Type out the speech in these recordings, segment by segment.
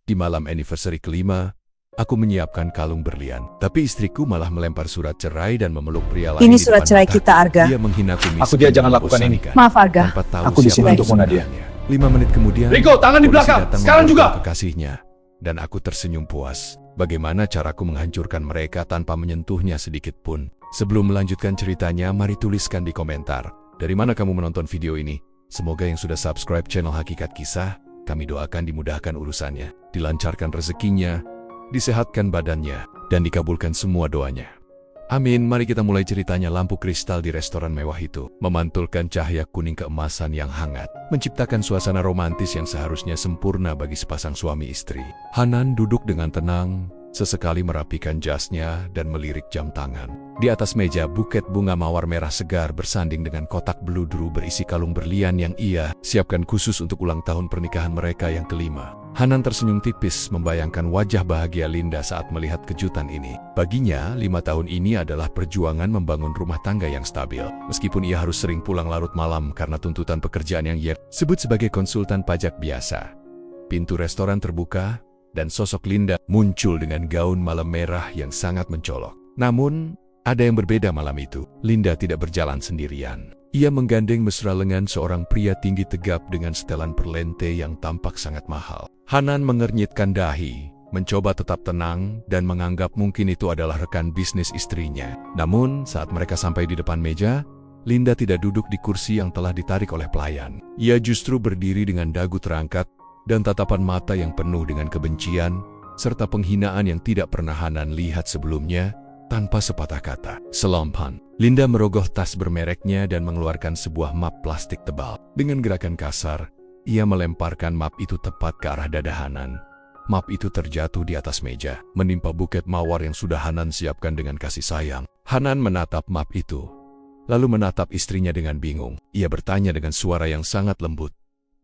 Di malam anniversary kelima, aku menyiapkan kalung berlian. Tapi istriku malah melempar surat cerai dan memeluk pria lain Ini di surat depan cerai mataku. kita, Arga. Dia menghinaku miskin. Aku dia jangan dan lakukan ini. membosankan. Maaf, Arga. Tanpa tahu Aku di sini siapa untuk yang Nadia. sebenarnya. 5 menit kemudian, Rico, tangan di polisi belakang. datang Sekarang membawa juga. kekasihnya. Dan aku tersenyum puas. Bagaimana caraku menghancurkan mereka tanpa menyentuhnya sedikit pun. Sebelum melanjutkan ceritanya, mari tuliskan di komentar. Dari mana kamu menonton video ini? Semoga yang sudah subscribe channel Hakikat Kisah, kami doakan dimudahkan urusannya, dilancarkan rezekinya, disehatkan badannya, dan dikabulkan semua doanya. Amin. Mari kita mulai ceritanya. Lampu kristal di restoran mewah itu memantulkan cahaya kuning keemasan yang hangat, menciptakan suasana romantis yang seharusnya sempurna bagi sepasang suami istri. Hanan duduk dengan tenang, sesekali merapikan jasnya dan melirik jam tangan. Di atas meja, buket bunga mawar merah segar bersanding dengan kotak beludru berisi kalung berlian yang ia siapkan khusus untuk ulang tahun pernikahan mereka yang kelima. Hanan tersenyum tipis membayangkan wajah bahagia Linda saat melihat kejutan ini. Baginya, 5 tahun ini adalah perjuangan membangun rumah tangga yang stabil. Meskipun ia harus sering pulang larut malam karena tuntutan pekerjaan yang ia sebut sebagai konsultan pajak biasa. Pintu restoran terbuka, dan sosok Linda muncul dengan gaun malam merah yang sangat mencolok. Namun, ada yang berbeda malam itu. Linda tidak berjalan sendirian. Ia menggandeng mesra lengan seorang pria tinggi tegap dengan setelan perlente yang tampak sangat mahal. Hanan mengernyitkan dahi, mencoba tetap tenang dan menganggap mungkin itu adalah rekan bisnis istrinya. Namun, saat mereka sampai di depan meja, Linda tidak duduk di kursi yang telah ditarik oleh pelayan. Ia justru berdiri dengan dagu terangkat dan tatapan mata yang penuh dengan kebencian, serta penghinaan yang tidak pernah Hanan lihat sebelumnya. Tanpa sepatah kata, selompan, Linda merogoh tas bermereknya dan mengeluarkan sebuah map plastik tebal. Dengan gerakan kasar, ia melemparkan map itu tepat ke arah dada Hanan. Map itu terjatuh di atas meja, menimpa buket mawar yang sudah Hanan siapkan dengan kasih sayang. Hanan menatap map itu, lalu menatap istrinya dengan bingung. Ia bertanya dengan suara yang sangat lembut,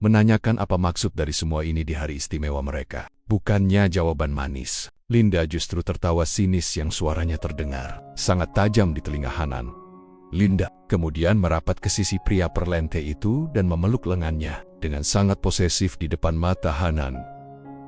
menanyakan apa maksud dari semua ini di hari istimewa mereka. Bukannya jawaban manis. Linda justru tertawa sinis yang suaranya terdengar sangat tajam di telinga Hanan. Linda kemudian merapat ke sisi pria perlente itu dan memeluk lengannya dengan sangat posesif di depan mata Hanan.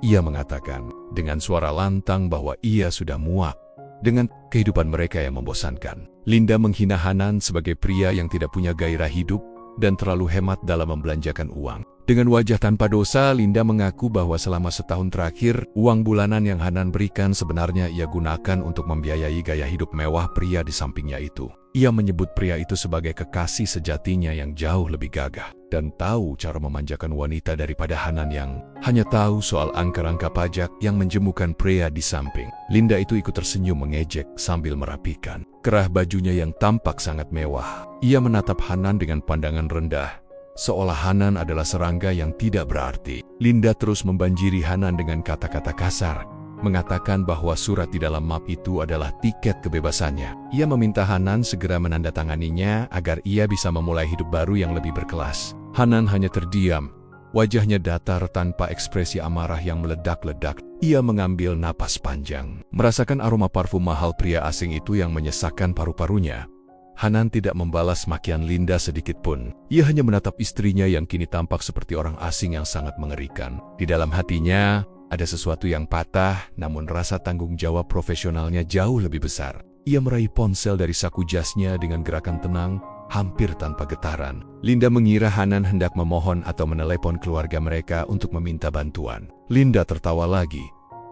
Ia mengatakan dengan suara lantang bahwa ia sudah muak dengan kehidupan mereka yang membosankan. Linda menghina Hanan sebagai pria yang tidak punya gairah hidup dan terlalu hemat dalam membelanjakan uang. Dengan wajah tanpa dosa, Linda mengaku bahwa selama setahun terakhir, uang bulanan yang Hanan berikan sebenarnya ia gunakan untuk membiayai gaya hidup mewah pria di sampingnya itu. Ia menyebut pria itu sebagai kekasih sejatinya yang jauh lebih gagah dan tahu cara memanjakan wanita daripada Hanan yang hanya tahu soal angka-angka pajak yang menjemukan pria di samping. Linda itu ikut tersenyum mengejek sambil merapikan kerah bajunya yang tampak sangat mewah. Ia menatap Hanan dengan pandangan rendah, seolah Hanan adalah serangga yang tidak berarti. Linda terus membanjiri Hanan dengan kata-kata kasar, mengatakan bahwa surat di dalam map itu adalah tiket kebebasannya. Ia meminta Hanan segera menandatanganinya agar ia bisa memulai hidup baru yang lebih berkelas. Hanan hanya terdiam, wajahnya datar tanpa ekspresi amarah yang meledak-ledak. Ia mengambil napas panjang, merasakan aroma parfum mahal pria asing itu yang menyesakkan paru-parunya. Hanan tidak membalas makian Linda sedikit pun. Ia hanya menatap istrinya yang kini tampak seperti orang asing yang sangat mengerikan. Di dalam hatinya, ada sesuatu yang patah, namun rasa tanggung jawab profesionalnya jauh lebih besar. Ia meraih ponsel dari saku jasnya dengan gerakan tenang, hampir tanpa getaran. Linda mengira Hanan hendak memohon atau menelepon keluarga mereka untuk meminta bantuan. Linda tertawa lagi,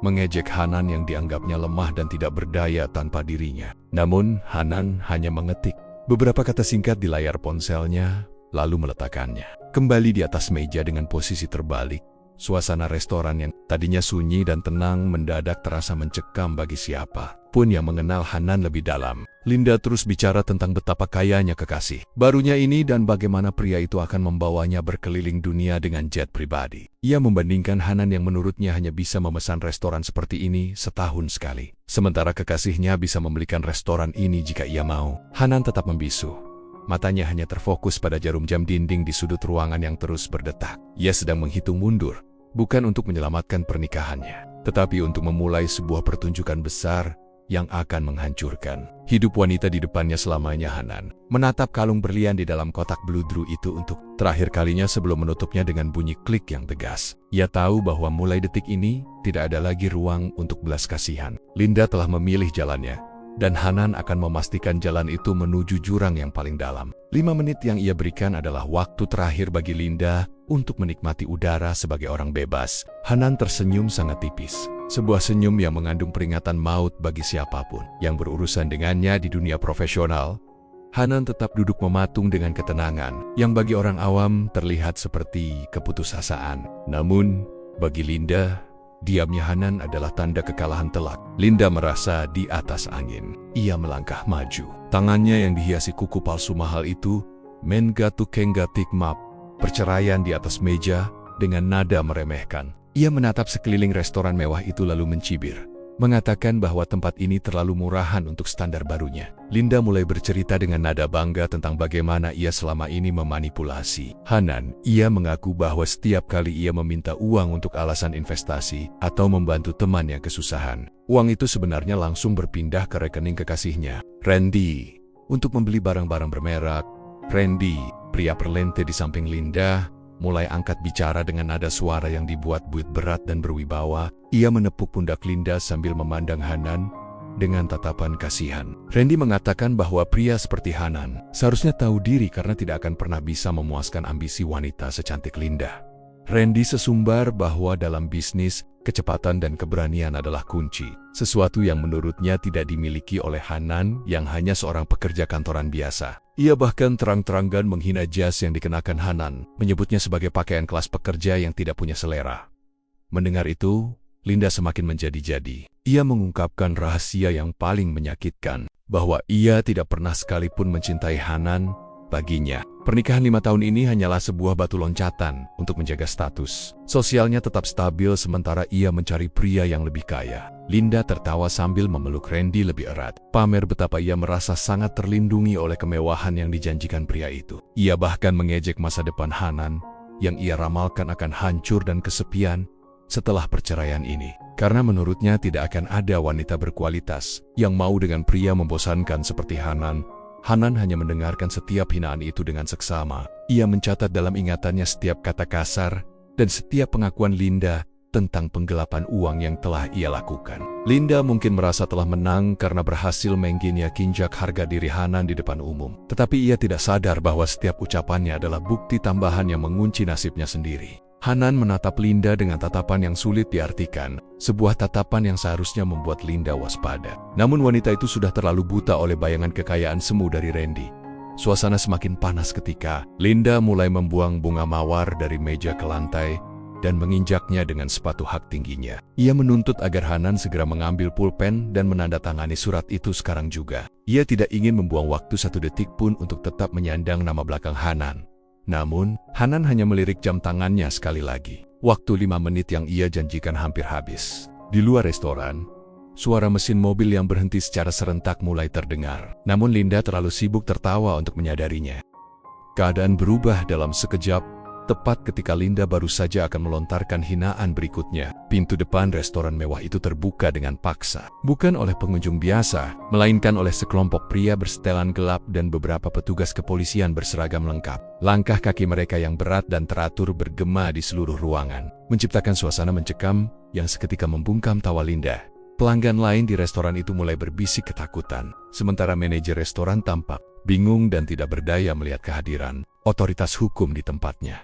mengejek Hanan yang dianggapnya lemah dan tidak berdaya tanpa dirinya. Namun, Hanan hanya mengetik beberapa kata singkat di layar ponselnya, lalu meletakkannya kembali di atas meja dengan posisi terbalik. Suasana restoran yang tadinya sunyi dan tenang mendadak terasa mencekam bagi siapa pun yang mengenal Hanan lebih dalam. Linda terus bicara tentang betapa kayanya kekasih barunya ini dan bagaimana pria itu akan membawanya berkeliling dunia dengan jet pribadi. Ia membandingkan Hanan yang menurutnya hanya bisa memesan restoran seperti ini setahun sekali, sementara kekasihnya bisa membelikan restoran ini jika ia mau. Hanan tetap membisu. Matanya hanya terfokus pada jarum jam dinding di sudut ruangan yang terus berdetak. Ia sedang menghitung mundur, bukan untuk menyelamatkan pernikahannya, tetapi untuk memulai sebuah pertunjukan besar yang akan menghancurkan hidup wanita di depannya selamanya. Hanan menatap kalung berlian di dalam kotak bludru itu untuk terakhir kalinya sebelum menutupnya dengan bunyi klik yang tegas. Ia tahu bahwa mulai detik ini tidak ada lagi ruang untuk belas kasihan. Linda telah memilih jalannya, dan Hanan akan memastikan jalan itu menuju jurang yang paling dalam. 5 menit yang ia berikan adalah waktu terakhir bagi Linda untuk menikmati udara sebagai orang bebas. Hanan tersenyum sangat tipis. Sebuah senyum yang mengandung peringatan maut bagi siapapun yang berurusan dengannya di dunia profesional. Hanan tetap duduk mematung dengan ketenangan, yang bagi orang awam terlihat seperti keputusasaan. Namun, bagi Linda, diamnya Hanan adalah tanda kekalahan telak. Linda merasa di atas angin. Ia melangkah maju. Tangannya yang dihiasi kuku palsu mahal itu, Mengatu Kenggatik Map, perceraian di atas meja dengan nada meremehkan. Ia menatap sekeliling restoran mewah itu lalu mencibir, mengatakan bahwa tempat ini terlalu murahan untuk standar barunya. Linda mulai bercerita dengan nada bangga tentang bagaimana ia selama ini memanipulasi Hanan. Ia mengaku bahwa setiap kali ia meminta uang untuk alasan investasi atau membantu teman yang kesusahan, uang itu sebenarnya langsung berpindah ke rekening kekasihnya, Randy, untuk membeli barang-barang bermerek. Randy, pria perlente di samping Linda, mulai angkat bicara dengan nada suara yang dibuat-buat berat dan berwibawa. Ia menepuk pundak Linda sambil memandang Hanan dengan tatapan kasihan. Randy mengatakan bahwa pria seperti Hanan seharusnya tahu diri karena tidak akan pernah bisa memuaskan ambisi wanita secantik Linda. Randy sesumbar bahwa dalam bisnis, kecepatan dan keberanian adalah kunci, sesuatu yang menurutnya tidak dimiliki oleh Hanan yang hanya seorang pekerja kantoran biasa. Ia bahkan terang-terangan menghina jas yang dikenakan Hanan, menyebutnya sebagai pakaian kelas pekerja yang tidak punya selera. Mendengar itu, Linda semakin menjadi-jadi. Ia mengungkapkan rahasia yang paling menyakitkan, bahwa ia tidak pernah sekalipun mencintai Hanan. Baginya, pernikahan 5 tahun ini hanyalah sebuah batu loncatan untuk menjaga status sosialnya tetap stabil sementara ia mencari pria yang lebih kaya. Linda tertawa sambil memeluk Randy lebih erat, pamer betapa ia merasa sangat terlindungi oleh kemewahan yang dijanjikan pria itu. Ia bahkan mengejek masa depan Hanan yang ia ramalkan akan hancur dan kesepian setelah perceraian ini. Karena menurutnya tidak akan ada wanita berkualitas yang mau dengan pria membosankan seperti Hanan. Hanan hanya mendengarkan setiap hinaan itu dengan seksama. Ia mencatat dalam ingatannya setiap kata kasar dan setiap pengakuan Linda tentang penggelapan uang yang telah ia lakukan. Linda mungkin merasa telah menang karena berhasil mengginjak harga diri Hanan di depan umum. Tetapi ia tidak sadar bahwa setiap ucapannya adalah bukti tambahan yang mengunci nasibnya sendiri. Hanan menatap Linda dengan tatapan yang sulit diartikan, sebuah tatapan yang seharusnya membuat Linda waspada. Namun wanita itu sudah terlalu buta oleh bayangan kekayaan semu dari Randy. Suasana semakin panas ketika Linda mulai membuang bunga mawar dari meja ke lantai dan menginjaknya dengan sepatu hak tingginya. Ia menuntut agar Hanan segera mengambil pulpen dan menandatangani surat itu sekarang juga. Ia tidak ingin membuang waktu 1 detik pun untuk tetap menyandang nama belakang Hanan. Namun, Hanan hanya melirik jam tangannya sekali lagi. Waktu 5 menit yang ia janjikan hampir habis. Di luar restoran, suara mesin mobil yang berhenti secara serentak mulai terdengar. Namun Linda terlalu sibuk tertawa untuk menyadarinya. Keadaan berubah dalam sekejap, tepat ketika Linda baru saja akan melontarkan hinaan berikutnya. Pintu depan restoran mewah itu terbuka dengan paksa. Bukan oleh pengunjung biasa, melainkan oleh sekelompok pria bersetelan gelap dan beberapa petugas kepolisian berseragam lengkap. Langkah kaki mereka yang berat dan teratur bergema di seluruh ruangan, menciptakan suasana mencekam yang seketika membungkam tawa Linda. Pelanggan lain di restoran itu mulai berbisik ketakutan, sementara manajer restoran tampak bingung dan tidak berdaya melihat kehadiran otoritas hukum di tempatnya.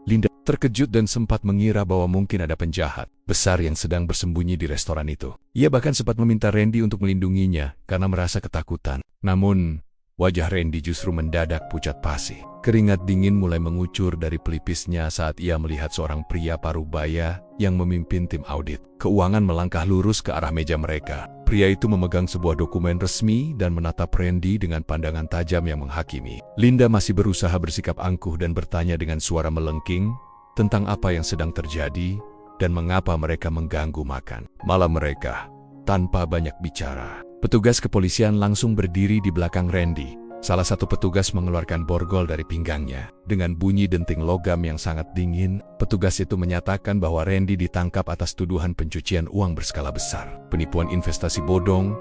Linda terkejut dan sempat mengira bahwa mungkin ada penjahat besar yang sedang bersembunyi di restoran itu. Ia bahkan sempat meminta Randy untuk melindunginya karena merasa ketakutan. Namun, wajah Randy justru mendadak pucat pasi. Keringat dingin mulai mengucur dari pelipisnya saat ia melihat seorang pria parubaya yang memimpin tim audit keuangan melangkah lurus ke arah meja mereka. Pria itu memegang sebuah dokumen resmi dan menatap Randy dengan pandangan tajam yang menghakimi. Linda masih berusaha bersikap angkuh dan bertanya dengan suara melengking tentang apa yang sedang terjadi dan mengapa mereka mengganggu makan malam mereka tanpa banyak bicara. Petugas kepolisian langsung berdiri di belakang Randy. Salah satu petugas mengeluarkan borgol dari pinggangnya. Dengan bunyi denting logam yang sangat dingin, petugas itu menyatakan bahwa Randy ditangkap atas tuduhan pencucian uang berskala besar, penipuan investasi bodong,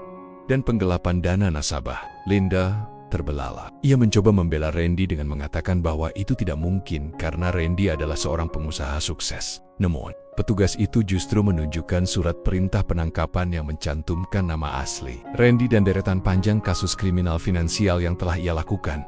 dan penggelapan dana nasabah. Linda terbelalak. Ia mencoba membela Randy dengan mengatakan bahwa itu tidak mungkin karena Randy adalah seorang pengusaha sukses. Namun, petugas itu justru menunjukkan surat perintah penangkapan yang mencantumkan nama asli Randy dan deretan panjang kasus kriminal finansial yang telah ia lakukan.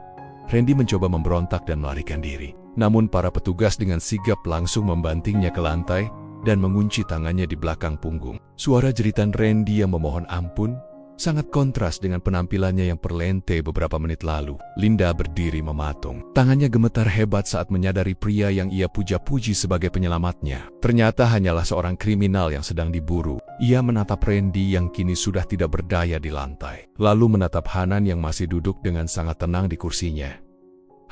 Randy mencoba memberontak dan melarikan diri. Namun para petugas dengan sigap langsung membantingnya ke lantai dan mengunci tangannya di belakang punggung. Suara jeritan Randy yang memohon ampun sangat kontras dengan penampilannya yang perlente beberapa menit lalu. Linda berdiri mematung. Tangannya gemetar hebat saat menyadari pria yang ia puja-puji sebagai penyelamatnya ternyata hanyalah seorang kriminal yang sedang diburu. Ia menatap Randy yang kini sudah tidak berdaya di lantai, lalu menatap Hanan yang masih duduk dengan sangat tenang di kursinya.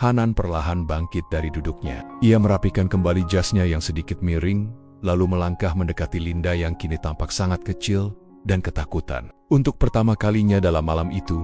Hanan perlahan bangkit dari duduknya. Ia merapikan kembali jasnya yang sedikit miring, lalu melangkah mendekati Linda yang kini tampak sangat kecil dan ketakutan. Untuk pertama kalinya dalam malam itu,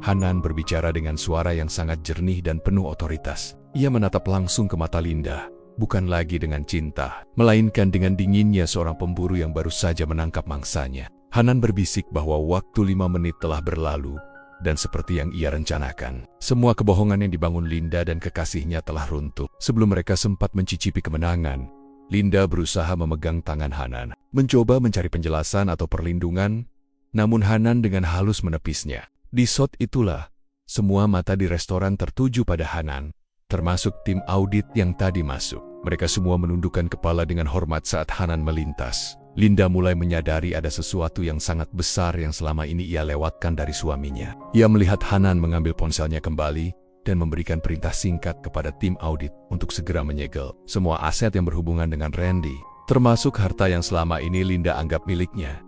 Hanan berbicara dengan suara yang sangat jernih dan penuh otoritas. Ia menatap langsung ke mata Linda, bukan lagi dengan cinta, melainkan dengan dinginnya seorang pemburu yang baru saja menangkap mangsanya. Hanan berbisik bahwa waktu 5 menit telah berlalu, dan seperti yang ia rencanakan, semua kebohongan yang dibangun Linda dan kekasihnya telah runtuh. Sebelum mereka sempat mencicipi kemenangan, Linda berusaha memegang tangan Hanan, mencoba mencari penjelasan atau perlindungan, namun Hanan dengan halus menepisnya. Di saat itulah, semua mata di restoran tertuju pada Hanan, termasuk tim audit yang tadi masuk. Mereka semua menundukkan kepala dengan hormat saat Hanan melintas. Linda mulai menyadari ada sesuatu yang sangat besar yang selama ini ia lewatkan dari suaminya. Ia melihat Hanan mengambil ponselnya kembali dan memberikan perintah singkat kepada tim audit untuk segera menyegel semua aset yang berhubungan dengan Randy, termasuk harta yang selama ini Linda anggap miliknya.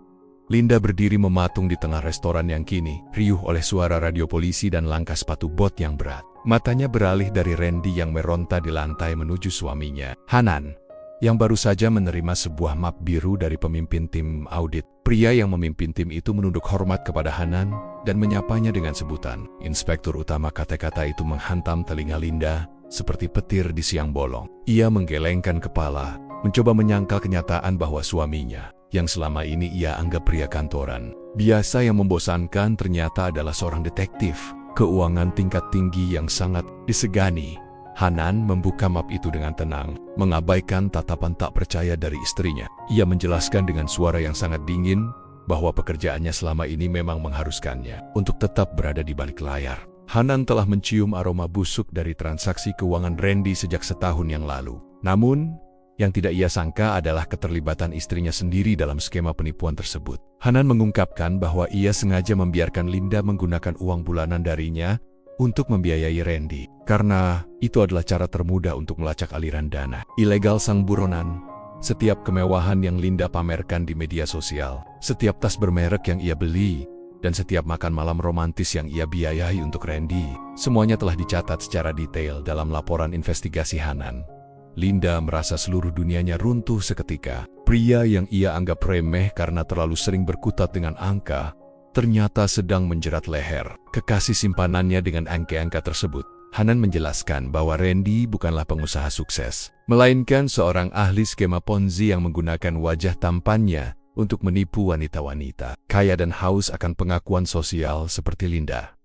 Linda berdiri mematung di tengah restoran yang kini riuh oleh suara radio polisi dan langkah sepatu bot yang berat. Matanya beralih dari Randy yang meronta di lantai menuju suaminya, Hanan, yang baru saja menerima sebuah map biru dari pemimpin tim audit. Pria yang memimpin tim itu menunduk hormat kepada Hanan dan menyapanya dengan sebutan Inspektur Utama. Kata-kata itu menghantam telinga Linda seperti petir di siang bolong. Ia menggelengkan kepala, mencoba menyangkal kenyataan bahwa suaminya, yang selama ini ia anggap pria kantoran biasa yang membosankan, ternyata adalah seorang detektif keuangan tingkat tinggi yang sangat disegani. Hanan membuka map itu dengan tenang, mengabaikan tatapan tak percaya dari istrinya. Ia menjelaskan dengan suara yang sangat dingin bahwa pekerjaannya selama ini memang mengharuskannya untuk tetap berada di balik layar. Hanan telah mencium aroma busuk dari transaksi keuangan Randy sejak setahun yang lalu. Namun, yang tidak ia sangka adalah keterlibatan istrinya sendiri dalam skema penipuan tersebut. Hanan mengungkapkan bahwa ia sengaja membiarkan Linda menggunakan uang bulanan darinya untuk membiayai Randy, karena itu adalah cara termudah untuk melacak aliran dana ilegal sang buronan. Setiap kemewahan yang Linda pamerkan di media sosial, setiap tas bermerek yang ia beli, dan setiap makan malam romantis yang ia biayai untuk Randy, semuanya telah dicatat secara detail dalam laporan investigasi Hanan. Linda merasa seluruh dunianya runtuh seketika. Pria yang ia anggap remeh karena terlalu sering berkutat dengan angka, ternyata sedang menjerat leher kekasih simpanannya dengan angka-angka tersebut. Hanan menjelaskan bahwa Randy bukanlah pengusaha sukses, melainkan seorang ahli skema Ponzi yang menggunakan wajah tampannya untuk menipu wanita-wanita kaya dan haus akan pengakuan sosial seperti Linda.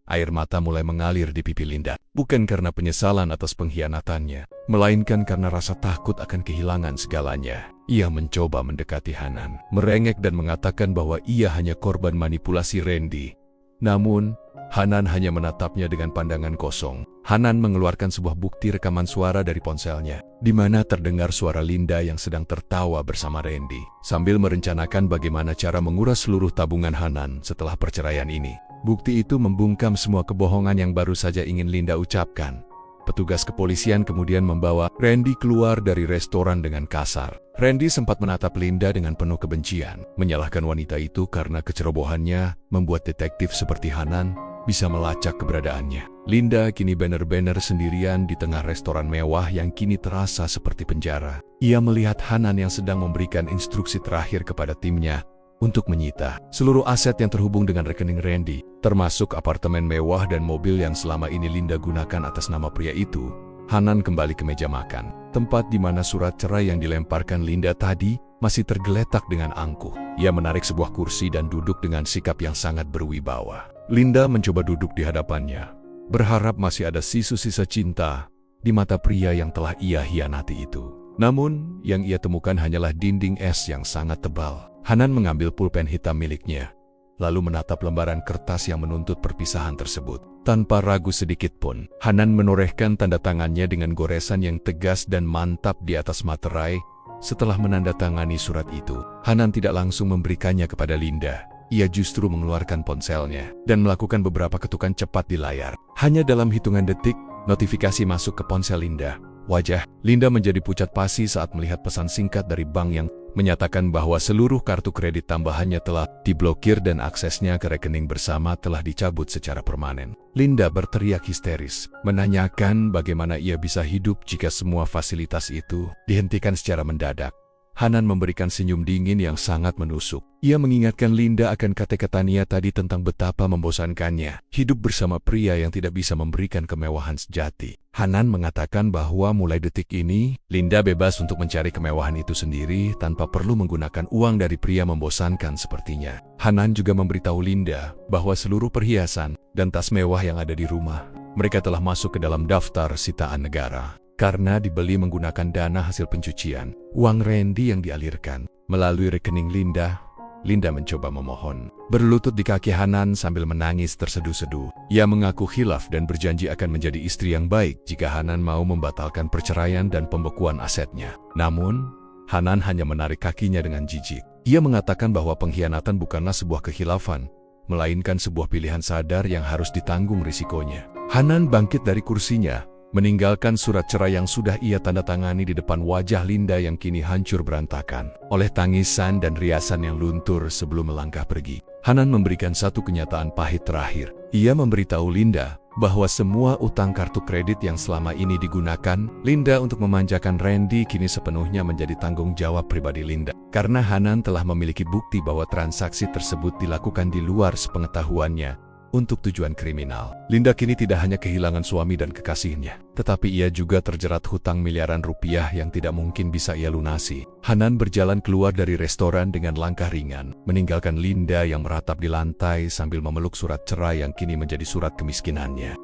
Air mata mulai mengalir di pipi Linda, bukan karena penyesalan atas pengkhianatannya, melainkan karena rasa takut akan kehilangan segalanya. Ia mencoba mendekati Hanan, merengek dan mengatakan bahwa ia hanya korban manipulasi Randy. Namun, Hanan hanya menatapnya dengan pandangan kosong. Hanan mengeluarkan sebuah bukti rekaman suara dari ponselnya, di mana terdengar suara Linda yang sedang tertawa bersama Randy, sambil merencanakan bagaimana cara menguras seluruh tabungan Hanan setelah perceraian ini. Bukti itu membungkam semua kebohongan yang baru saja ingin Linda ucapkan. Petugas kepolisian kemudian membawa Randy keluar dari restoran dengan kasar. Randy sempat menatap Linda dengan penuh kebencian, menyalahkan wanita itu karena kecerobohannya membuat detektif seperti Hanan bisa melacak keberadaannya. Linda kini benar-benar sendirian di tengah restoran mewah yang kini terasa seperti penjara. Ia melihat Hanan yang sedang memberikan instruksi terakhir kepada timnya untuk menyita seluruh aset yang terhubung dengan rekening Randy, termasuk apartemen mewah dan mobil yang selama ini Linda gunakan atas nama pria itu. Hanan kembali ke meja makan. Tempat di mana surat cerai yang dilemparkan Linda tadi masih tergeletak dengan angkuh. Ia menarik sebuah kursi dan duduk dengan sikap yang sangat berwibawa. Linda mencoba duduk di hadapannya, berharap masih ada sisa-sisa cinta di mata pria yang telah ia hianati itu. Namun, yang ia temukan hanyalah dinding es yang sangat tebal. Hanan mengambil pulpen hitam miliknya, lalu menatap lembaran kertas yang menuntut perpisahan tersebut. Tanpa ragu sedikit pun, Hanan menorehkan tanda tangannya dengan goresan yang tegas dan mantap di atas materai. Setelah menandatangani surat itu, Hanan tidak langsung memberikannya kepada Linda. Ia justru mengeluarkan ponselnya dan melakukan beberapa ketukan cepat di layar. Hanya dalam hitungan detik, notifikasi masuk ke ponsel Linda. Wajah Linda menjadi pucat pasi saat melihat pesan singkat dari bank yang menyatakan bahwa seluruh kartu kredit tambahannya telah diblokir dan aksesnya ke rekening bersama telah dicabut secara permanen. Linda berteriak histeris, menanyakan bagaimana ia bisa hidup jika semua fasilitas itu dihentikan secara mendadak. Hanan memberikan senyum dingin yang sangat menusuk. Ia mengingatkan Linda akan kata-katanya tadi tentang betapa membosankannya hidup bersama pria yang tidak bisa memberikan kemewahan sejati. Hanan mengatakan bahwa mulai detik ini, Linda bebas untuk mencari kemewahan itu sendiri tanpa perlu menggunakan uang dari pria membosankan sepertinya. Hanan juga memberitahu Linda bahwa seluruh perhiasan dan tas mewah yang ada di rumah mereka telah masuk ke dalam daftar sitaan negara. Karena dibeli menggunakan dana hasil pencucian, uang Randy yang dialirkan melalui rekening Linda, Linda mencoba memohon. Berlutut di kaki Hanan sambil menangis terseduh-seduh. Ia mengaku khilaf dan berjanji akan menjadi istri yang baik jika Hanan mau membatalkan perceraian dan pembekuan asetnya. Namun, Hanan hanya menarik kakinya dengan jijik. Ia mengatakan bahwa pengkhianatan bukanlah sebuah kekhilafan, melainkan sebuah pilihan sadar yang harus ditanggung risikonya. Hanan bangkit dari kursinya, meninggalkan surat cerai yang sudah ia tanda tangani di depan wajah Linda yang kini hancur berantakan oleh tangisan dan riasan yang luntur sebelum melangkah pergi. Hanan memberikan satu kenyataan pahit terakhir. Ia memberitahu Linda bahwa semua utang kartu kredit yang selama ini digunakan Linda untuk memanjakan Randy kini sepenuhnya menjadi tanggung jawab pribadi Linda. Karena Hanan telah memiliki bukti bahwa transaksi tersebut dilakukan di luar sepengetahuannya untuk tujuan kriminal. Linda kini tidak hanya kehilangan suami dan kekasihnya, tetapi ia juga terjerat hutang miliaran rupiah yang tidak mungkin bisa ia lunasi. Hanan berjalan keluar dari restoran dengan langkah ringan, meninggalkan Linda yang meratap di lantai sambil memeluk surat cerai yang kini menjadi surat kemiskinannya.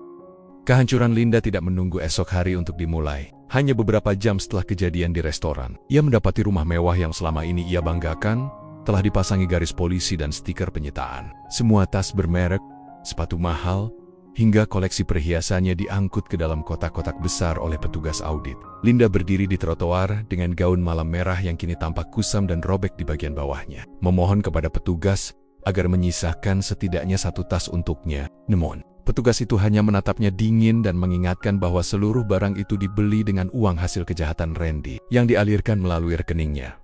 Kehancuran Linda tidak menunggu esok hari untuk dimulai. Hanya beberapa jam setelah kejadian di restoran, ia mendapati rumah mewah yang selama ini ia banggakan telah dipasangi garis polisi dan stiker penyitaan. Semua tas bermerek, sepatu mahal, hingga koleksi perhiasannya diangkut ke dalam kotak-kotak besar oleh petugas audit. Linda berdiri di trotoar dengan gaun malam merah yang kini tampak kusam dan robek di bagian bawahnya, memohon kepada petugas agar menyisakan setidaknya satu tas untuknya. Namun, petugas itu hanya menatapnya dingin dan mengingatkan bahwa seluruh barang itu dibeli dengan uang hasil kejahatan Randy yang dialirkan melalui rekeningnya.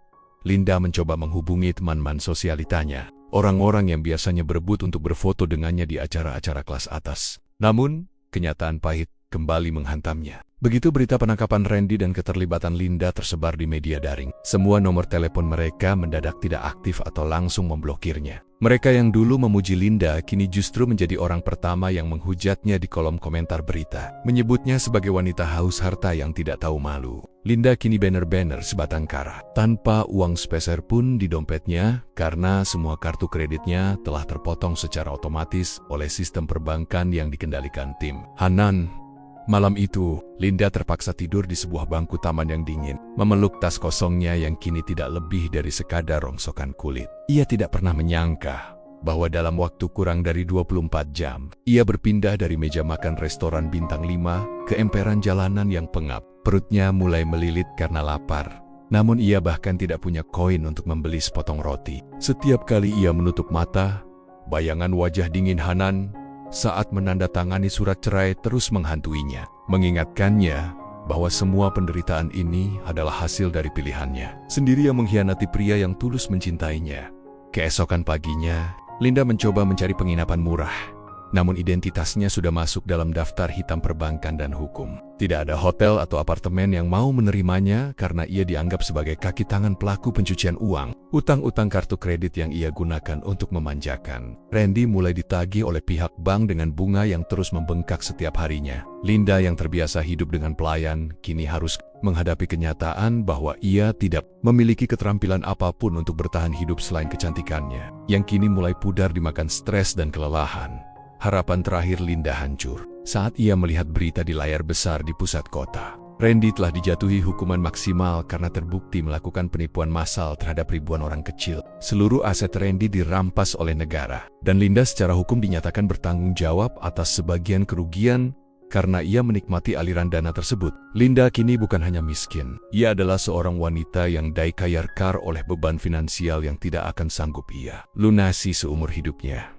Linda mencoba menghubungi teman-teman sosialitanya, orang-orang yang biasanya berebut untuk berfoto dengannya di acara-acara kelas atas. Namun, kenyataan pahit kembali menghantamnya. Begitu berita penangkapan Randy dan keterlibatan Linda tersebar di media daring, semua nomor telepon mereka mendadak tidak aktif atau langsung memblokirnya. Mereka yang dulu memuji Linda kini justru menjadi orang pertama yang menghujatnya di kolom komentar berita, menyebutnya sebagai wanita haus harta yang tidak tahu malu. Linda kini bener-bener sebatang kara, tanpa uang sepeser pun di dompetnya karena semua kartu kreditnya telah terpotong secara otomatis oleh sistem perbankan yang dikendalikan tim Hanan. Malam itu, Linda terpaksa tidur di sebuah bangku taman yang dingin, memeluk tas kosongnya yang kini tidak lebih dari sekadar rongsokan kulit. Ia tidak pernah menyangka bahwa dalam waktu kurang dari 24 jam, ia berpindah dari meja makan restoran bintang 5 ke emperan jalanan yang pengap. Perutnya mulai melilit karena lapar. Namun ia bahkan tidak punya koin untuk membeli sepotong roti. Setiap kali ia menutup mata, bayangan wajah dingin Hanan saat menandatangani surat cerai terus menghantuinya, mengingatkannya bahwa semua penderitaan ini adalah hasil dari pilihannya sendiri yang mengkhianati pria yang tulus mencintainya. Keesokan paginya, Linda mencoba mencari penginapan murah. namun identitasnya sudah masuk dalam daftar hitam perbankan dan hukum. Tidak ada hotel atau apartemen yang mau menerimanya karena ia dianggap sebagai kaki tangan pelaku pencucian uang. Utang-utang kartu kredit yang ia gunakan untuk memanjakan Randy mulai ditagih oleh pihak bank dengan bunga yang terus membengkak setiap harinya. Linda yang terbiasa hidup dengan pelayan kini harus menghadapi kenyataan bahwa ia tidak memiliki keterampilan apapun untuk bertahan hidup selain kecantikannya, yang kini mulai pudar dimakan stres dan kelelahan. Harapan terakhir Linda hancur saat ia melihat berita di layar besar di pusat kota. Randy telah dijatuhi hukuman maksimal karena terbukti melakukan penipuan massal terhadap ribuan orang kecil. Seluruh aset Randy dirampas oleh negara, dan Linda secara hukum dinyatakan bertanggung jawab atas sebagian kerugian karena ia menikmati aliran dana tersebut. Linda kini bukan hanya miskin, ia adalah seorang wanita yang dikayarkan oleh beban finansial yang tidak akan sanggup ia lunasi seumur hidupnya.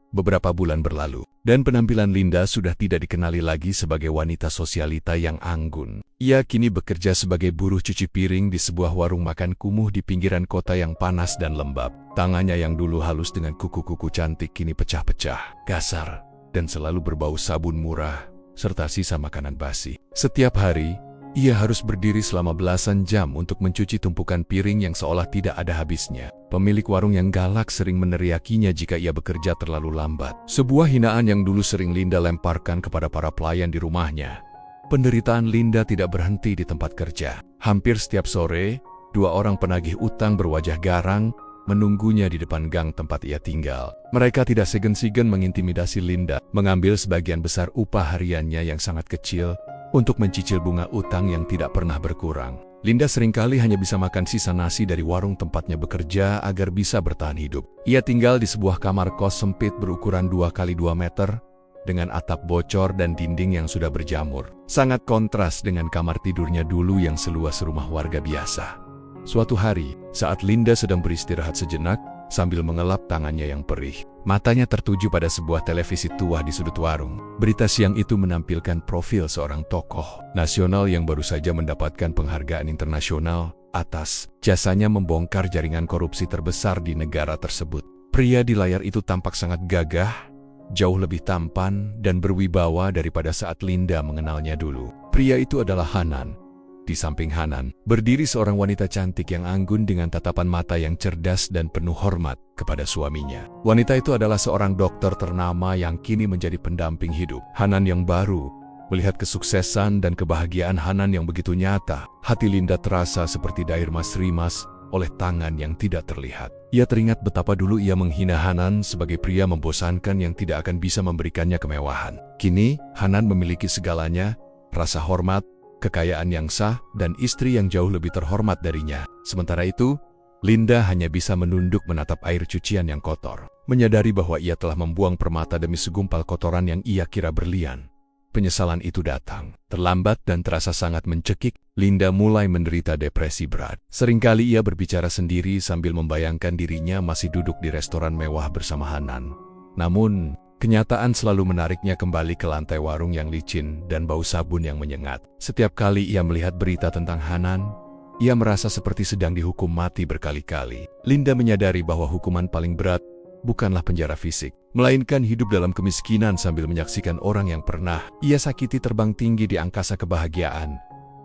Beberapa bulan berlalu, dan penampilan Linda sudah tidak dikenali lagi sebagai wanita sosialita yang anggun. Ia kini bekerja sebagai buruh cuci piring di sebuah warung makan kumuh di pinggiran kota yang panas dan lembab. Tangannya yang dulu halus dengan kuku-kuku cantik kini pecah-pecah, kasar, dan selalu berbau sabun murah serta sisa makanan basi. Setiap hari, ia harus berdiri selama belasan jam untuk mencuci tumpukan piring yang seolah tidak ada habisnya. Pemilik warung yang galak sering meneriakinya jika ia bekerja terlalu lambat. Sebuah hinaan yang dulu sering Linda lemparkan kepada para pelayan di rumahnya. Penderitaan Linda tidak berhenti di tempat kerja. Hampir setiap sore, dua orang penagih utang berwajah garang menunggunya di depan gang tempat ia tinggal. Mereka tidak segan-segan mengintimidasi Linda, mengambil sebagian besar upah hariannya yang sangat kecil untuk mencicil bunga utang yang tidak pernah berkurang. Linda seringkali hanya bisa makan sisa nasi dari warung tempatnya bekerja agar bisa bertahan hidup. Ia tinggal di sebuah kamar kos sempit berukuran 2x2 meter dengan atap bocor dan dinding yang sudah berjamur. Sangat kontras dengan kamar tidurnya dulu yang seluas rumah warga biasa. Suatu hari, saat Linda sedang beristirahat sejenak, sambil mengelap tangannya yang perih, matanya tertuju pada sebuah televisi tua di sudut warung. Berita siang itu menampilkan profil seorang tokoh nasional yang baru saja mendapatkan penghargaan internasional atas jasanya membongkar jaringan korupsi terbesar di negara tersebut. Pria di layar itu tampak sangat gagah, jauh lebih tampan dan berwibawa daripada saat Linda mengenalnya dulu. Pria itu adalah Hanan. Di samping Hanan, berdiri seorang wanita cantik yang anggun dengan tatapan mata yang cerdas dan penuh hormat kepada suaminya. Wanita itu adalah seorang dokter ternama yang kini menjadi pendamping hidup Hanan yang baru. Melihat kesuksesan dan kebahagiaan Hanan yang begitu nyata, hati Linda terasa seperti diremas-rimas oleh tangan yang tidak terlihat. Ia teringat betapa dulu ia menghina Hanan sebagai pria membosankan yang tidak akan bisa memberikannya kemewahan. Kini, Hanan memiliki segalanya, rasa hormat, kekayaan yang sah, dan istri yang jauh lebih terhormat darinya. Sementara itu, Linda hanya bisa menunduk menatap air cucian yang kotor, menyadari bahwa ia telah membuang permata demi segumpal kotoran yang ia kira berlian. Penyesalan itu datang terlambat dan terasa sangat mencekik. Linda mulai menderita depresi berat. Seringkali ia berbicara sendiri sambil membayangkan dirinya masih duduk di restoran mewah bersama Hanan. Namun, kenyataan selalu menariknya kembali ke lantai warung yang licin dan bau sabun yang menyengat. Setiap kali ia melihat berita tentang Hanan, ia merasa seperti sedang dihukum mati berkali-kali. Linda menyadari bahwa hukuman paling berat bukanlah penjara fisik, melainkan hidup dalam kemiskinan sambil menyaksikan orang yang pernah ia sakiti terbang tinggi di angkasa kebahagiaan.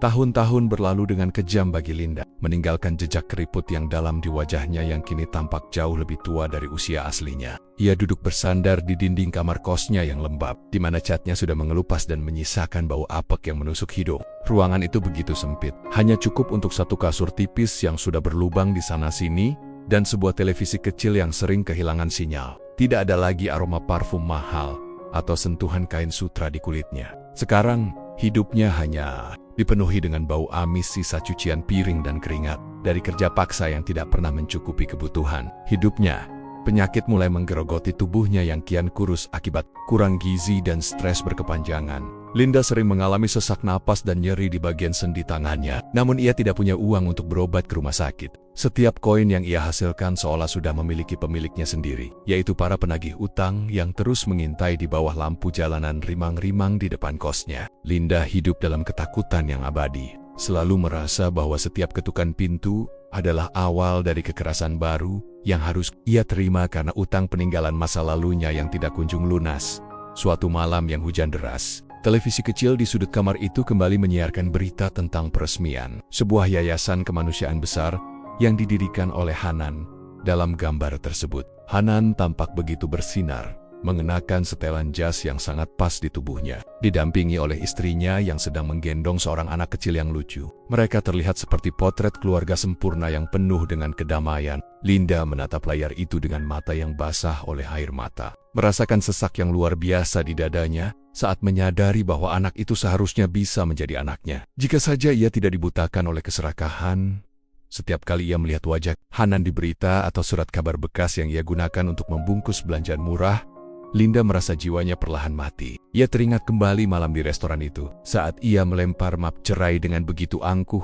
Tahun-tahun berlalu dengan kejam bagi Linda, meninggalkan jejak keriput yang dalam di wajahnya yang kini tampak jauh lebih tua dari usia aslinya. Ia duduk bersandar di dinding kamar kosnya yang lembab, di mana catnya sudah mengelupas dan menyisakan bau apek yang menusuk hidung. Ruangan itu begitu sempit, hanya cukup untuk satu kasur tipis yang sudah berlubang di sana-sini, dan sebuah televisi kecil yang sering kehilangan sinyal. Tidak ada lagi aroma parfum mahal atau sentuhan kain sutra di kulitnya. Sekarang, hidupnya hanya dipenuhi dengan bau amis sisa cucian piring dan keringat dari kerja paksa yang tidak pernah mencukupi kebutuhan hidupnya. Penyakit mulai menggerogoti tubuhnya yang kian kurus akibat kurang gizi dan stres berkepanjangan. Linda sering mengalami sesak napas dan nyeri di bagian sendi tangannya, namun ia tidak punya uang untuk berobat ke rumah sakit. Setiap koin yang ia hasilkan seolah sudah memiliki pemiliknya sendiri, yaitu para penagih utang yang terus mengintai di bawah lampu jalanan rimang-rimang di depan kosnya. Linda hidup dalam ketakutan yang abadi, selalu merasa bahwa setiap ketukan pintu adalah awal dari kekerasan baru yang harus ia terima karena utang peninggalan masa lalunya yang tidak kunjung lunas. Suatu malam yang hujan deras, televisi kecil di sudut kamar itu kembali menyiarkan berita tentang peresmian sebuah yayasan kemanusiaan besar yang didirikan oleh Hanan. Dalam gambar tersebut, Hanan tampak begitu bersinar, mengenakan setelan jas yang sangat pas di tubuhnya, didampingi oleh istrinya yang sedang menggendong seorang anak kecil yang lucu. Mereka terlihat seperti potret keluarga sempurna yang penuh dengan kedamaian. Linda menatap layar itu dengan mata yang basah oleh air mata, merasakan sesak yang luar biasa di dadanya saat menyadari bahwa anak itu seharusnya bisa menjadi anaknya. Jika saja ia tidak dibutakan oleh keserakahan. Setiap kali ia melihat wajah Hanan di berita atau surat kabar bekas yang ia gunakan untuk membungkus belanjaan murah, Linda merasa jiwanya perlahan mati. Ia teringat kembali malam di restoran itu, saat ia melempar map cerai dengan begitu angkuh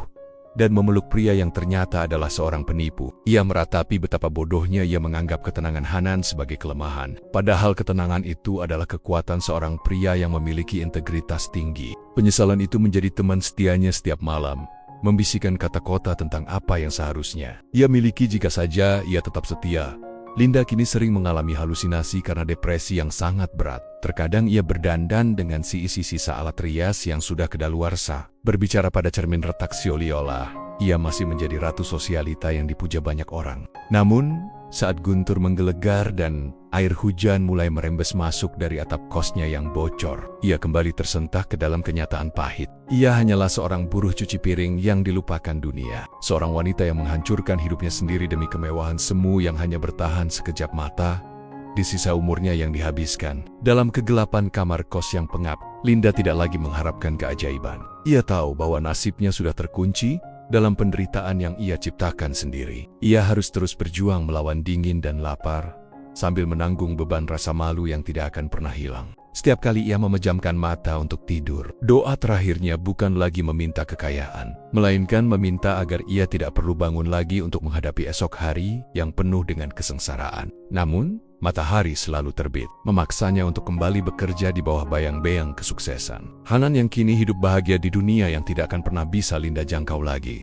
dan memeluk pria yang ternyata adalah seorang penipu. Ia meratapi betapa bodohnya ia menganggap ketenangan Hanan sebagai kelemahan. Padahal ketenangan itu adalah kekuatan seorang pria yang memiliki integritas tinggi. Penyesalan itu menjadi teman setianya setiap malam, membisikkan kata-kata tentang apa yang seharusnya ia miliki jika saja ia tetap setia. Linda kini sering mengalami halusinasi karena depresi yang sangat berat. Terkadang ia berdandan dengan sisa alat rias yang sudah kedaluarsa. Berbicara pada cermin retak Sioliola, ia masih menjadi ratu sosialita yang dipuja banyak orang. Namun, saat guntur menggelegar dan air hujan mulai merembes masuk dari atap kosnya yang bocor, ia kembali tersentak ke dalam kenyataan pahit. Ia hanyalah seorang buruh cuci piring yang dilupakan dunia. Seorang wanita yang menghancurkan hidupnya sendiri demi kemewahan semu yang hanya bertahan sekejap mata di sisa umurnya yang dihabiskan. Dalam kegelapan kamar kos yang pengap, Linda tidak lagi mengharapkan keajaiban. Ia tahu bahwa nasibnya sudah terkunci dalam penderitaan yang ia ciptakan sendiri. Ia harus terus berjuang melawan dingin dan lapar, sambil menanggung beban rasa malu yang tidak akan pernah hilang. Setiap kali ia memejamkan mata untuk tidur, doa terakhirnya bukan lagi meminta kekayaan, melainkan meminta agar ia tidak perlu bangun lagi untuk menghadapi esok hari yang penuh dengan kesengsaraan. Namun, matahari selalu terbit, memaksanya untuk kembali bekerja di bawah bayang-bayang kesuksesan. Hanan yang kini hidup bahagia di dunia yang tidak akan pernah bisa Linda jangkau lagi,